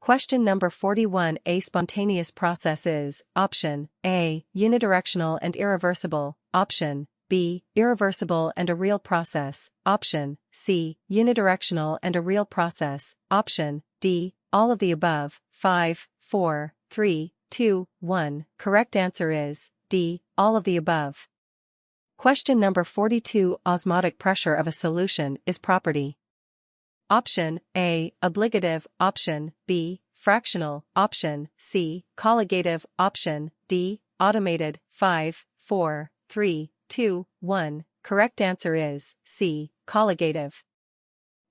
Question number 41. A spontaneous process is, option A, unidirectional and irreversible, option B, irreversible and a real process, option C, unidirectional and a real process, option D, all of the above. 5, 4, 3, 2, 1. Correct answer is D, all of the above. Question number 42. Osmotic pressure of a solution is property. Option A, obligative, option B, fractional, option C, colligative, option D, automated. 5, 4, 3, 2, 1. Correct answer is C, colligative.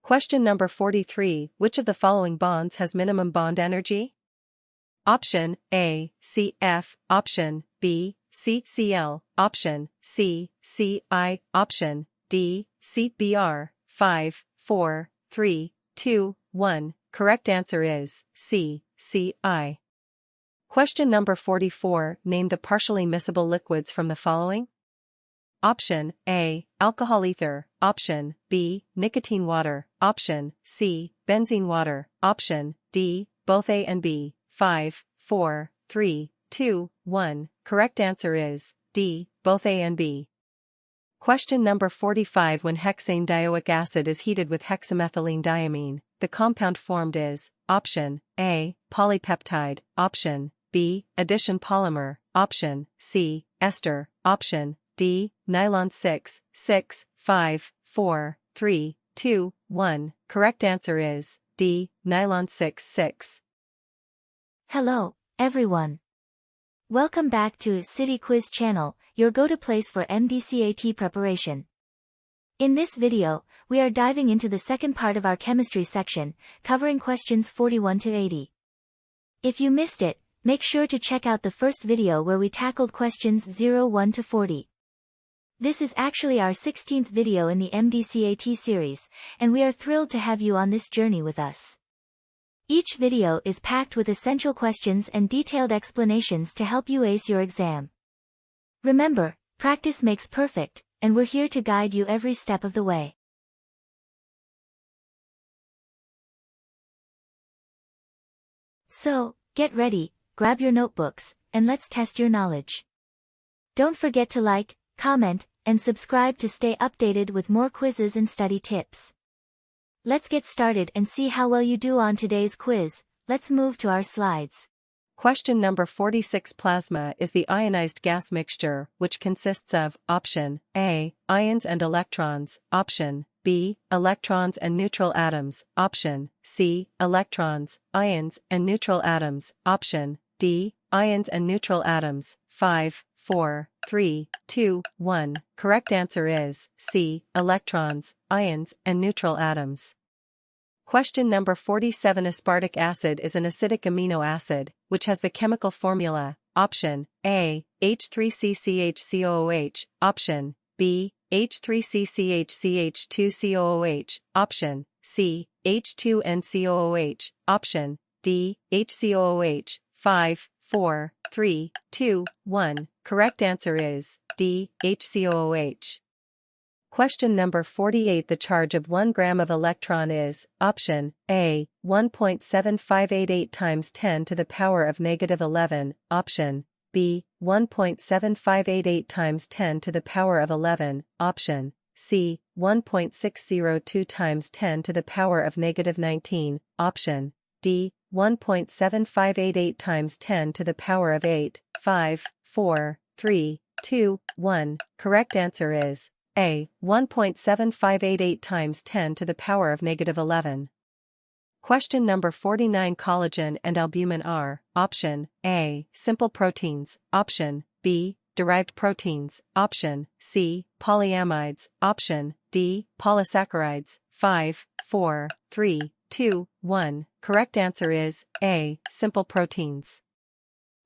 Question number 43. Which of the following bonds has minimum bond energy? Option A, CF, option B, CCl, option C, CI, option D, CBr. 5, 4, 3, 2, 1. Correct answer is C, CI. Question number 44. Name the partially miscible liquids from the following. Option A, alcohol ether, option B, nicotine water, option C, benzene water, option D, both A and B. 5, 4, 3, 2, 1. Correct answer is D, both A and B. Question number 45. When hexane dioic acid is heated with hexamethylene diamine, the compound formed is, option A, polypeptide, option B, addition polymer, option C, ester, option D, nylon 6, 6, 5, 4, 3, 2, 1. Correct answer is D, nylon 6, 6. Hello, everyone. Welcome back to City Quiz channel, your go-to place for MDCAT preparation. In this video, we are diving into the second part of our chemistry section, covering questions 41 to 80. If you missed it, make sure to check out the first video where we tackled questions 01 to 40. This is actually our 16th video in the MDCAT series, and we are thrilled to have you on this journey with us. Each video is packed with essential questions and detailed explanations to help you ace your exam. Remember, practice makes perfect, and we're here to guide you every step of the way. So, get ready, grab your notebooks, and let's test your knowledge. Don't forget to like, comment, and subscribe to stay updated with more quizzes and study tips. Let's get started and see how well you do on today's quiz. Let's move to our slides. Question number 46. Plasma is the ionized gas mixture which consists of, option A, ions and electrons, option B, electrons and neutral atoms, option C, electrons, ions and neutral atoms, option D, ions and neutral atoms. 5, 4, 3, 2, 1. Correct answer is C, electrons, ions and neutral atoms. Question number 47. Aspartic acid is an acidic amino acid, which has the chemical formula, option A, H3CCHCOOH, option B, H3CCHCH2COOH, option C, H2NCOOH, option D, HCOOH. 5, 4, 3, 2, 1. Correct answer is D, HCOOH. Question number 48. The charge of 1 gram of electron is, option A, 1.7588 times 10 to the power of negative 11, option B, 1.7588 times 10 to the power of 11, option C, 1.602 times 10 to the power of negative 19, option D, 1.7588 times 10 to the power of 8. 5, 4, 3, 2, 1. Correct answer is A, 1.7588 times 10 to the power of negative 11. Question number 49. Collagen and albumin are, option A, simple proteins, option B, derived proteins, option C, polyamides, option D, polysaccharides. 5, 4, 3, 2, 1. Correct answer is A, simple proteins.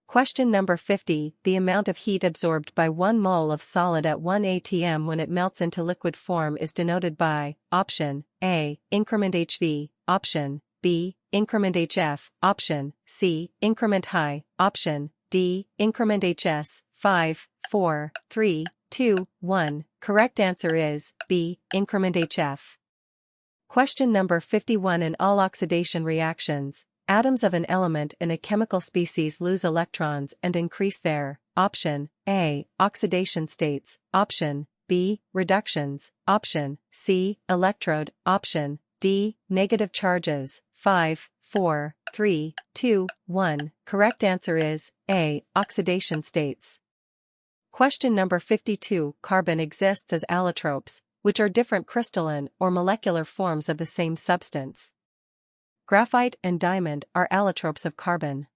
Question number 50. The amount of heat absorbed by 1 mole of solid at 1 atm when it melts into liquid form is denoted by, option A, increment HV, option B, increment HF, option C, increment high, option D, increment HS. 5, 4, 3, 2, 1. Correct answer is B, increment HF. Question number 51. In all oxidation reactions, Atoms of an element in a chemical species lose electrons and increase their, option A, oxidation states, option B, reductions, option C, electrode, option D, negative charges. 5, 4, 3, 2, 1. Correct answer is A, oxidation states. Question number 52. Carbon exists as allotropes, which are different crystalline or molecular forms of the same substance. Graphite and diamond are allotropes of carbon.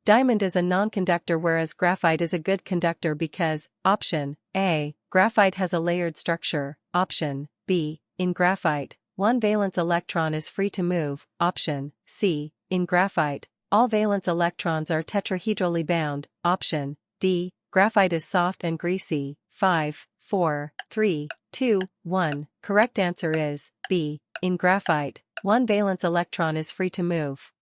Diamond is a non-conductor whereas graphite is a good conductor because, option A, graphite has a layered structure, option B, in graphite, one valence electron is free to move, option C, in graphite, all valence electrons are tetrahedrally bound, option D, graphite is soft and greasy. 5, 4, 3, 2, 1. Correct answer is B, in graphite, one valence electron is free to move.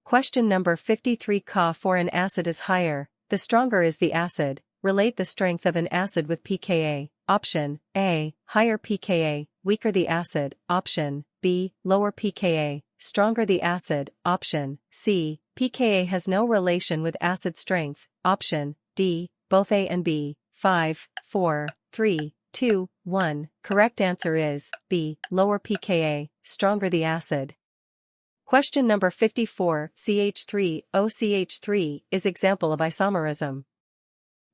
Question number 53. Ca for an acid is higher, the stronger is the acid. Relate the strength of an acid with pKa. Option A, higher pKa, weaker the acid. Option B, lower pKa, stronger the acid. Option C, pKa has no relation with acid strength. Option D, both A and B. 5, 4, 3, 2, 1. Correct answer is B, lower pKa, stronger the acid. Question number 54. CH3OCH3 is example of isomerism.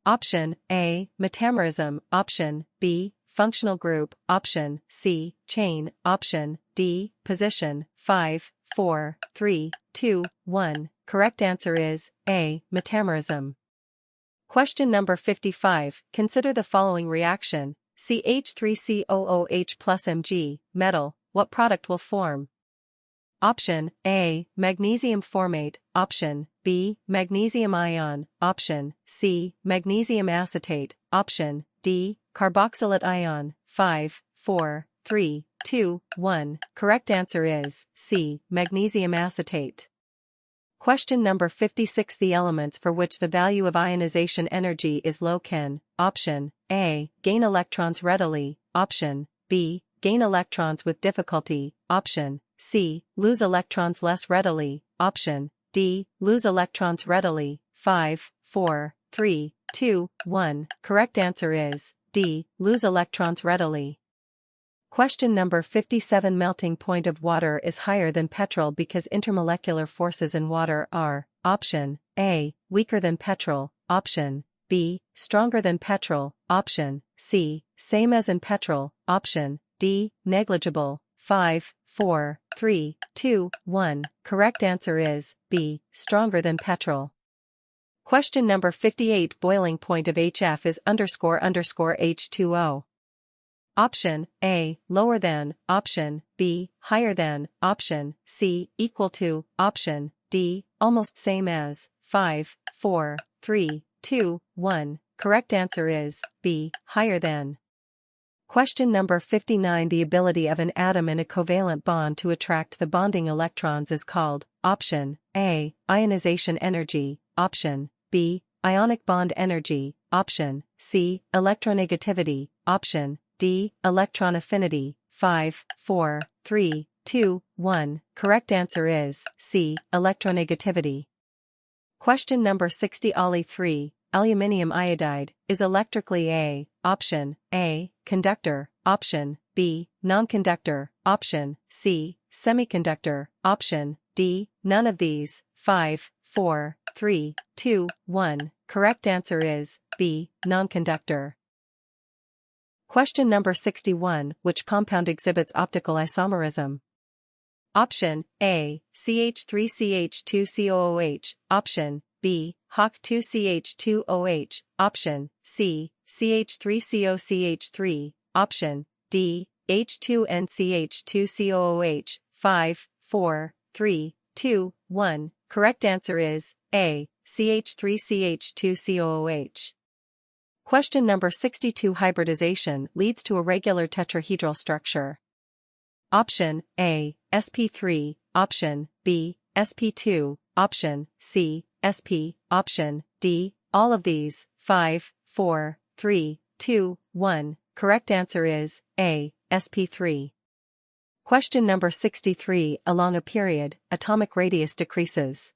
Option A, metamerism. Option B, functional group. Option C, chain. Option D, position. 5, 4, 3, 2, 1. Correct answer is A, metamerism. Question number 55. Consider the following reaction. CH3COOH plus Mg, metal, what product will form? Option A, magnesium formate. Option B, magnesium ion. Option C, magnesium acetate. Option D, carboxylate ion. 5, 4, 3, 2, 1. Correct answer is C, magnesium acetate. Question number 56. The elements for which the value of ionization energy is low can, option A, gain electrons readily, option B, gain electrons with difficulty, option C, lose electrons less readily, option D, lose electrons readily. 5, 4, 3, 2, 1. Correct answer is D, lose electrons readily. Question number 57. Melting point of water is higher than petrol because intermolecular forces in water are, option A, weaker than petrol, option B, stronger than petrol, option C, same as in petrol, option D, negligible. 5, 4, 3, 2, 1. Correct answer is B, stronger than petrol. Question number 58. Boiling point of HF is __H2O. Option A, lower than, option B, higher than, option C, equal to, option D, almost same as. 5, 4, 3, 2, 1. Correct answer is B, higher than. Question number 59. The ability of an atom in a covalent bond to attract the bonding electrons is called, option A, ionization energy, option B, ionic bond energy, option C, electronegativity, option D, electron affinity. 5, 4, 3, 2, 1. Correct answer is C, electronegativity. Question number 60. Ali 3. Aluminium iodide is electrically a, option A, conductor, option B, nonconductor, option C, semiconductor, option D, none of these. 5, 4, 3, 2, 1. Correct answer is B, nonconductor. Question number 61. Which compound exhibits optical isomerism? Option A, CH3CH2COOH, option B, HOC2CH2OH, option C, CH3COCH3, option D, H2NCH2COOH. 5, 4, 3, 2, 1. Correct answer is A, CH3CH2COOH. Question number 62. Hybridization leads to a regular tetrahedral structure. Option A, sp3, option B, sp2, option C, sp, option D, all of these. 5, 4, 3, 2, 1. Correct answer is A, sp3. Question number 63. Along a period, atomic radius decreases.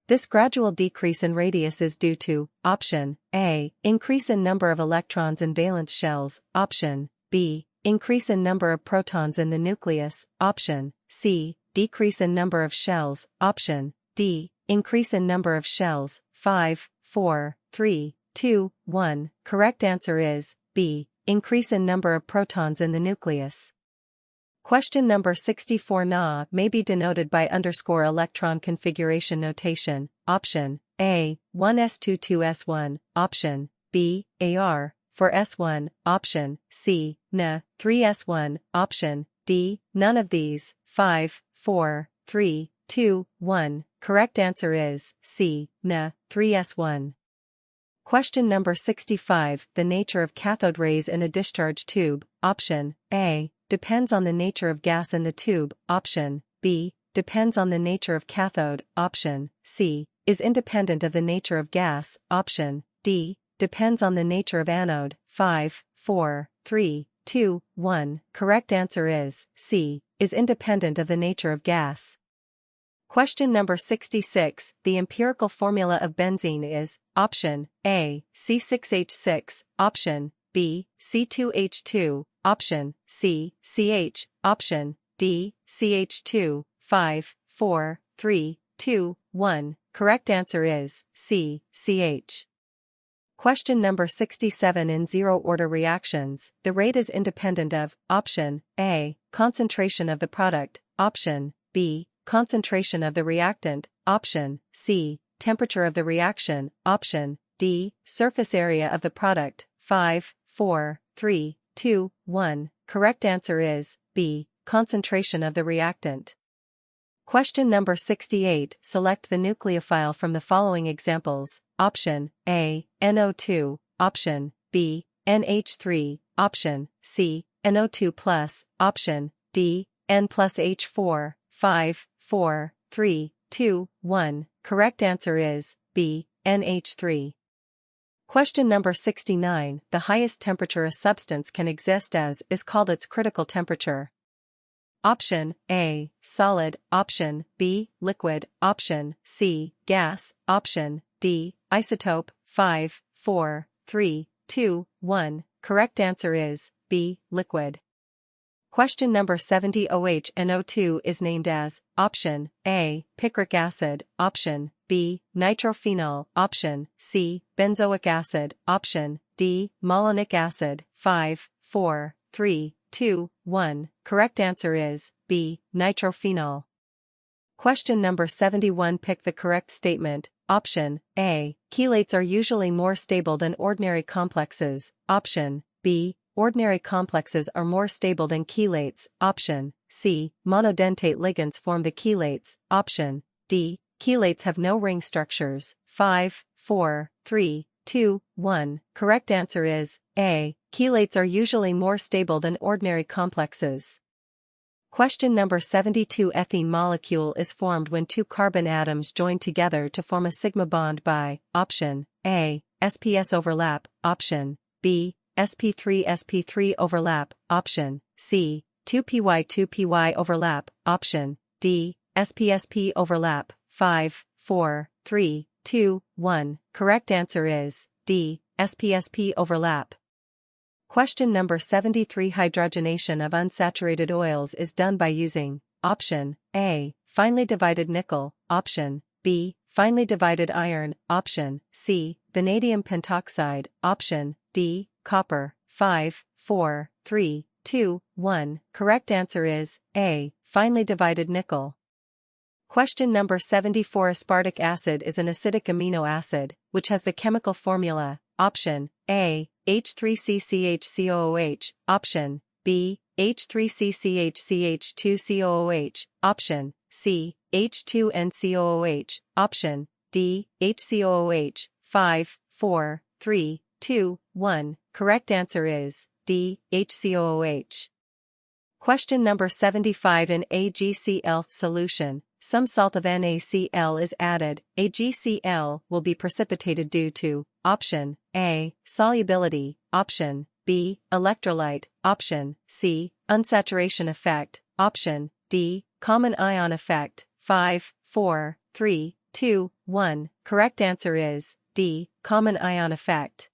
This gradual decrease in radius is due to, option A, increase in number of electrons in valence shells, option B, increase in number of protons in the nucleus, option C, decrease in number of shells, option D, increase in number of shells. 5, 4, 3, 2, 1. Correct answer is B, increase in number of protons in the nucleus. Question number 64. Na may be denoted by underscore electron configuration notation, option A, 1s22s1, option B, AR, for S1, option C, Na, 3s1, option D, none of these. 5, 4, 3, 2, 1. Correct answer is C, Na, 3s1. Question number 65. The nature of cathode rays in a discharge tube, option A, depends on the nature of gas in the tube, option B, depends on the nature of cathode, option C, is independent of the nature of gas, option D, depends on the nature of anode. 5, 4, 3, 2, 1. Correct answer is C, is independent of the nature of gas. Question number 66. The empirical formula of benzene is, option A, C6H6, option B, C2H2, option C, CH, option D, CH2. 5, 4, 3, 2, 1. Correct answer is C, CH. Question number 67. In zero-order reactions, the rate is independent of, option A, concentration of the product, option B, concentration of the reactant, option C, temperature of the reaction, option D, surface area of the product. 5, 4, 3, 2, 1. Correct answer is B, concentration of the reactant. Question number 68. Select the nucleophile from the following examples, option A, NO2, option B, NH3, option C, NO2+, option D, N plus H4. 5, 4, 3, 2, 1. Correct answer is B, NH3. Question number 69. The highest temperature a substance can exist as is called its critical temperature. Option A, solid, option B, liquid, option C, gas, option D, isotope. 5, 4, 3, 2, 1. Correct answer is B, liquid. Question number 70. OHNO2 is named as, option A, picric acid, option B, nitrophenol, option C, benzoic acid, option D, malonic acid. 5, 4, 3, 2, 1. Correct answer is B, nitrophenol. Question number 71. Pick the correct statement. Option A, chelates are usually more stable than ordinary complexes, option B, ordinary complexes are more stable than chelates, option C, monodentate ligands form the chelates, option D, chelates have no ring structures. 5, 4, 3, 2, 1. Correct answer is A, chelates are usually more stable than ordinary complexes. Question number 72. Ethene molecule is formed when two carbon atoms join together to form a sigma bond by, option A, sps overlap, option B, sp3 overlap, option C, 2py overlap, option D, sp overlap. 5, 4, 3, 2, 1. Correct answer is D, sp overlap. Question number 73. Hydrogenation of unsaturated oils is done by using, option A, finely divided nickel, option B, finely divided iron, option C, vanadium pentoxide, option D, copper. 5, 4, 3, 2, 1. Correct answer is A, finely divided nickel. Question number 74. Aspartic acid is an acidic amino acid, which has the chemical formula, option A, H3CCHCOOH, option B, H3CCHCH2COOH, option C, H2NCOOH, option D, HCOOH. 5, 4, 3, 2, 1. Correct answer is D, HCOOH. Question number 75. In AgCl solution, some salt of NaCl is added. AgCl will be precipitated due to, option A, solubility, option B, electrolyte, option C, unsaturation effect, option D, common ion effect. 5, 4, 3, 2, 1. Correct answer is D, common ion effect.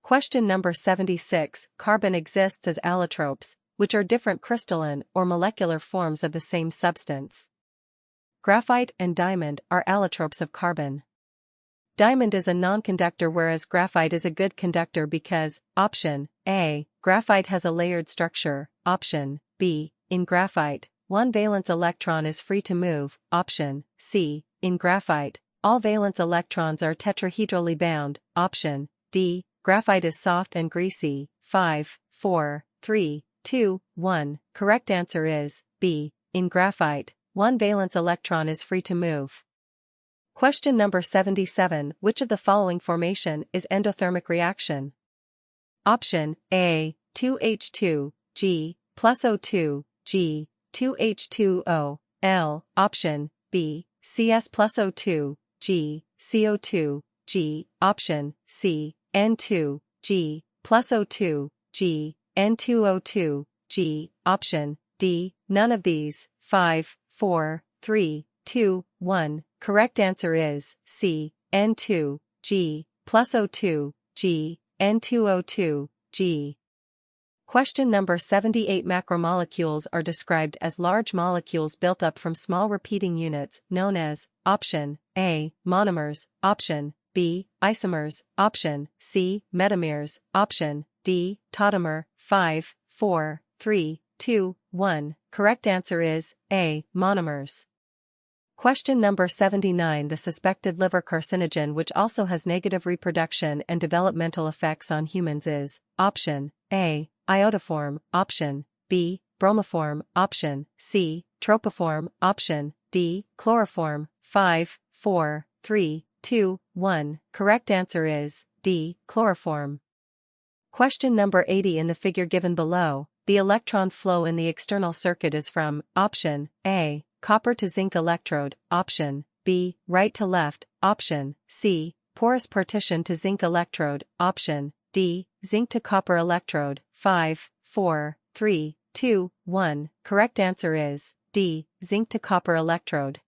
Question number 76. Carbon exists as allotropes, which are different crystalline or molecular forms of the same substance. Graphite and diamond are allotropes of carbon. Diamond is a non-conductor whereas graphite is a good conductor because, option A, graphite has a layered structure, option B, in graphite, one valence electron is free to move, option C, in graphite, all valence electrons are tetrahedrally bound, option D, graphite is soft and greasy. 5, 4, 3, 2, 1. Correct answer is B, in graphite, one valence electron is free to move. Question number 77. Which of the following formation is endothermic reaction? Option A, 2H2, G, plus O2, G, 2H2O, L. Option B, CS plus O2, G, CO2, G. Option C, N2, G, plus O2, G, N2O2, G. Option D, none of these. 5, 4, 3, 2, 1. Correct answer is C, N2, G, plus O2, G, N2O2, G. Question number 78. Macromolecules are described as large molecules built up from small repeating units known as, option A, monomers, option B, isomers, option C, metamers, option D, tautomer. 5, 4, 3, 2, 1. Correct answer is A, monomers. Question number 79. The suspected liver carcinogen which also has negative reproduction and developmental effects on humans is, option A, iodoform, option B, bromoform, option C, tropoform, option D, chloroform. 5, 4, 3, 2, 1. Correct answer is D, chloroform. Question number 80. In the figure given below, the electron flow in the external circuit is from, option A, copper to zinc electrode, option B, right to left, option C, porous partition to zinc electrode, option D, zinc to copper electrode. 5, 4, 3, 2, 1. Correct answer is D, zinc to copper electrode.